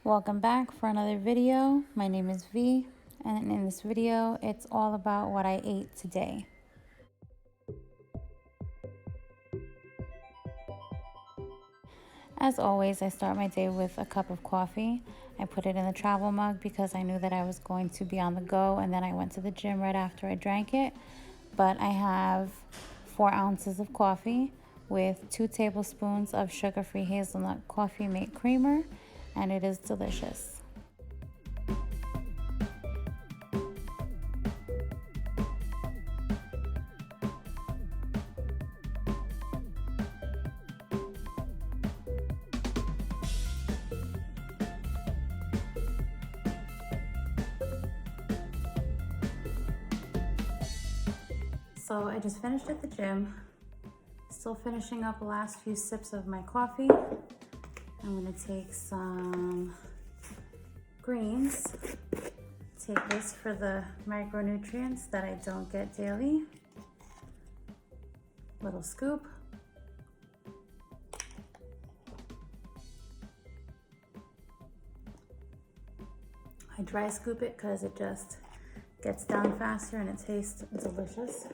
Welcome back for another video. My name is V, and in this video it's all about what I ate today. As always, I start my day with a cup of coffee. I put it in the travel mug because I knew that I was going to be on the go, and then I went to the gym right after I drank it. But I have 4 ounces of coffee with 2 tablespoons of sugar-free hazelnut coffee mate creamer, and it is delicious. So I just finished at the gym, still finishing up the last few sips of my coffee. I'm gonna take some greens. Take this for the micronutrients that I don't get daily. Little scoop. I dry scoop it because it just gets down faster and it tastes delicious.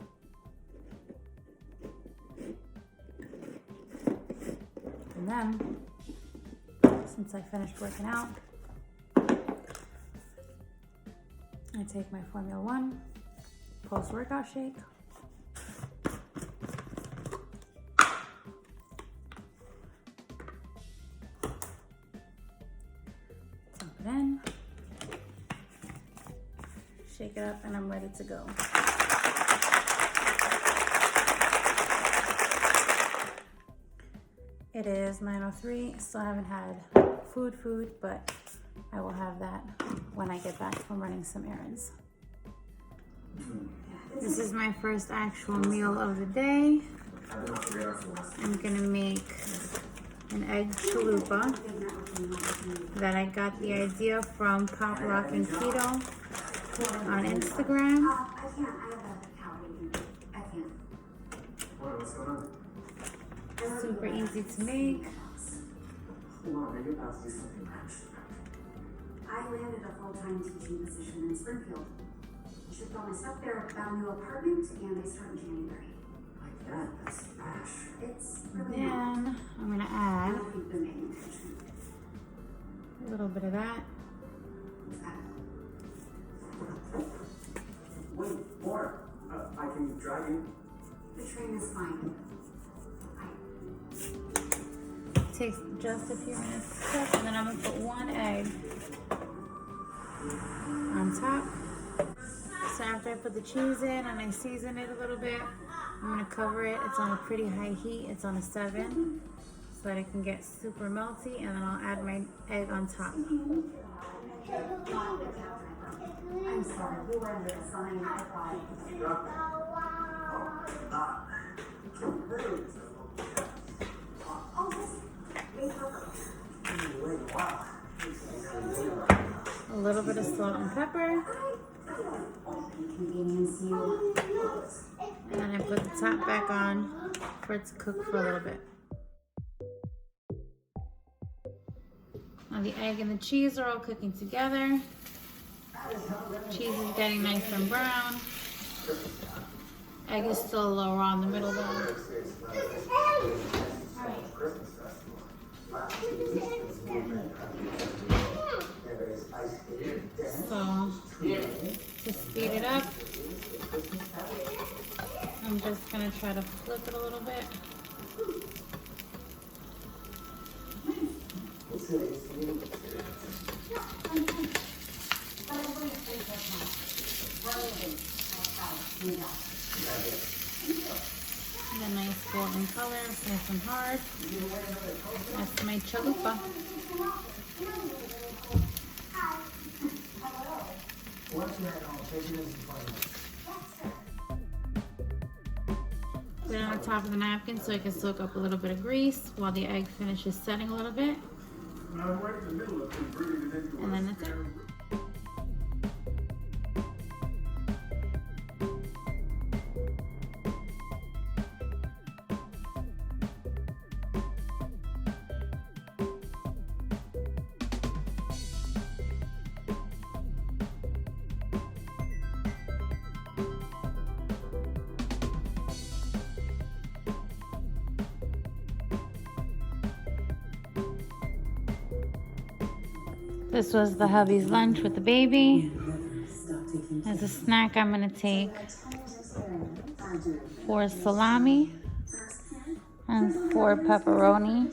And then, since I finished working out, I take my Formula 1 post-workout shake. Dump it in. Shake it up, and I'm ready to go. It is 9:03, still haven't had food, but I will have that when I get back from running some errands. This is my first actual meal of the day. I'm gonna make an egg chalupa that I got the idea from Pop Rock and Keto on Instagram. Super easy to make. I landed a full-time teaching position in Springfield. Shipped all my stuff there, found a new apartment, and I start in January. Like that, that's smash. It's really Then I'm gonna add I don't think they're paying attention. a little bit of that. Wait, more. I can drive you. The train is fine. Takes just a few minutes to cook, and then I'm gonna put 1 egg on top. So after I put the cheese in and I season it a little bit, I'm gonna cover it. It's on a pretty high heat. It's on a 7, so that it can get super melty, and then I'll add my egg on top. I'm sorry, we were under a sign. I thought. A little bit of salt and pepper. Inconvenience you. And then I put the top back on for it to cook for a little bit. Now the egg and the cheese are all cooking together. Cheese is getting nice and brown. Egg is still a little raw in the middle though. So, to speed it up, I'm just gonna try to flip it a little bit. The nice golden color, nice and hard. That's my chalupa. Put it on top of the napkin so it can soak up a little bit of grease while the egg finishes setting a little bit. And then that's it. This was the hubby's lunch with the baby. As a snack, I'm gonna take 4 salami and 4 pepperoni,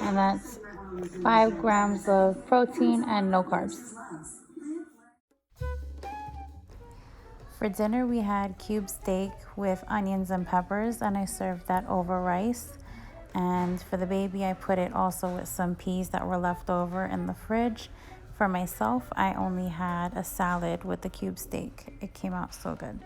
and that's 5 grams of protein and no carbs. For dinner, we had cube steak with onions and peppers, and I served that over rice. And for the baby, I put it also with some peas that were left over in the fridge. For myself, I only had a salad with the cube steak. It came out so good.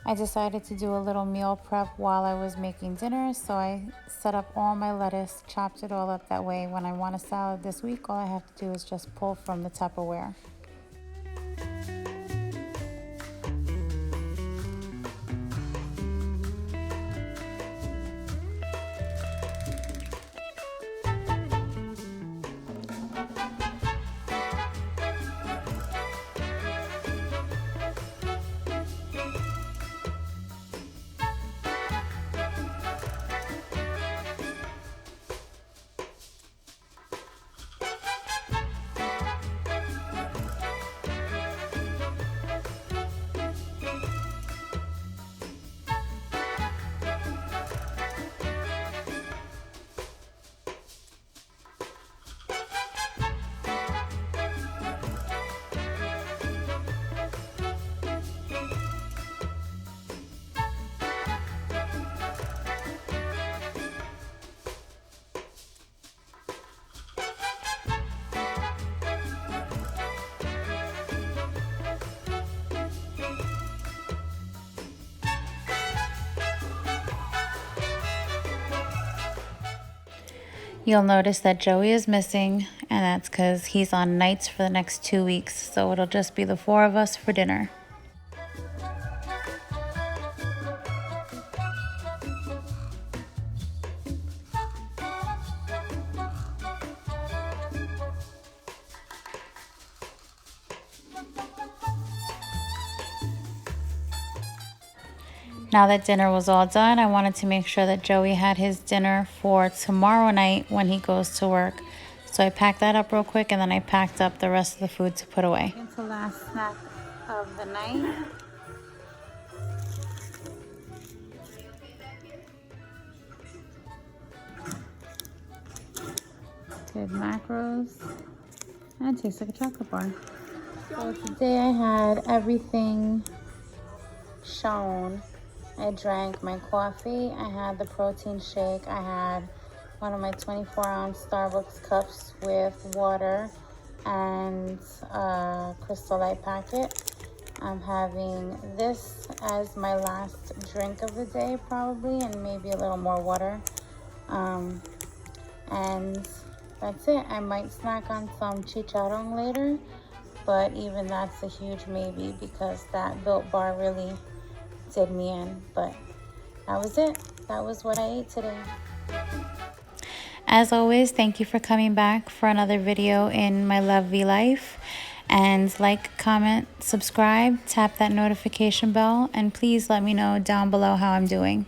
I decided to do a little meal prep while I was making dinner, so I set up all my lettuce, chopped it all up that way. When I want a salad this week, all I have to do is just pull from the Tupperware. You'll notice that Joey is missing, and that's because he's on nights for the next 2 weeks, so it'll just be the 4 of us for dinner. Now that dinner was all done, I wanted to make sure that Joey had his dinner for tomorrow night when he goes to work. So I packed that up real quick, and then I packed up the rest of the food to put away. Into last snack of the night. Good macros. And it tastes like a chocolate bar. So today I had everything shown. I drank my coffee, I had the protein shake, I had one of my 24-ounce Starbucks cups with water and a Crystal Light packet. I'm having this as my last drink of the day probably, and maybe a little more water. And that's it. I might snack on some chicharron later, but even that's a huge maybe because that Built Bar really did me in. But that was it. That was what I ate today. As always, thank you for coming back for another video in my lovely life. And like, comment, subscribe, tap that notification bell, and please let me know down below how I'm doing.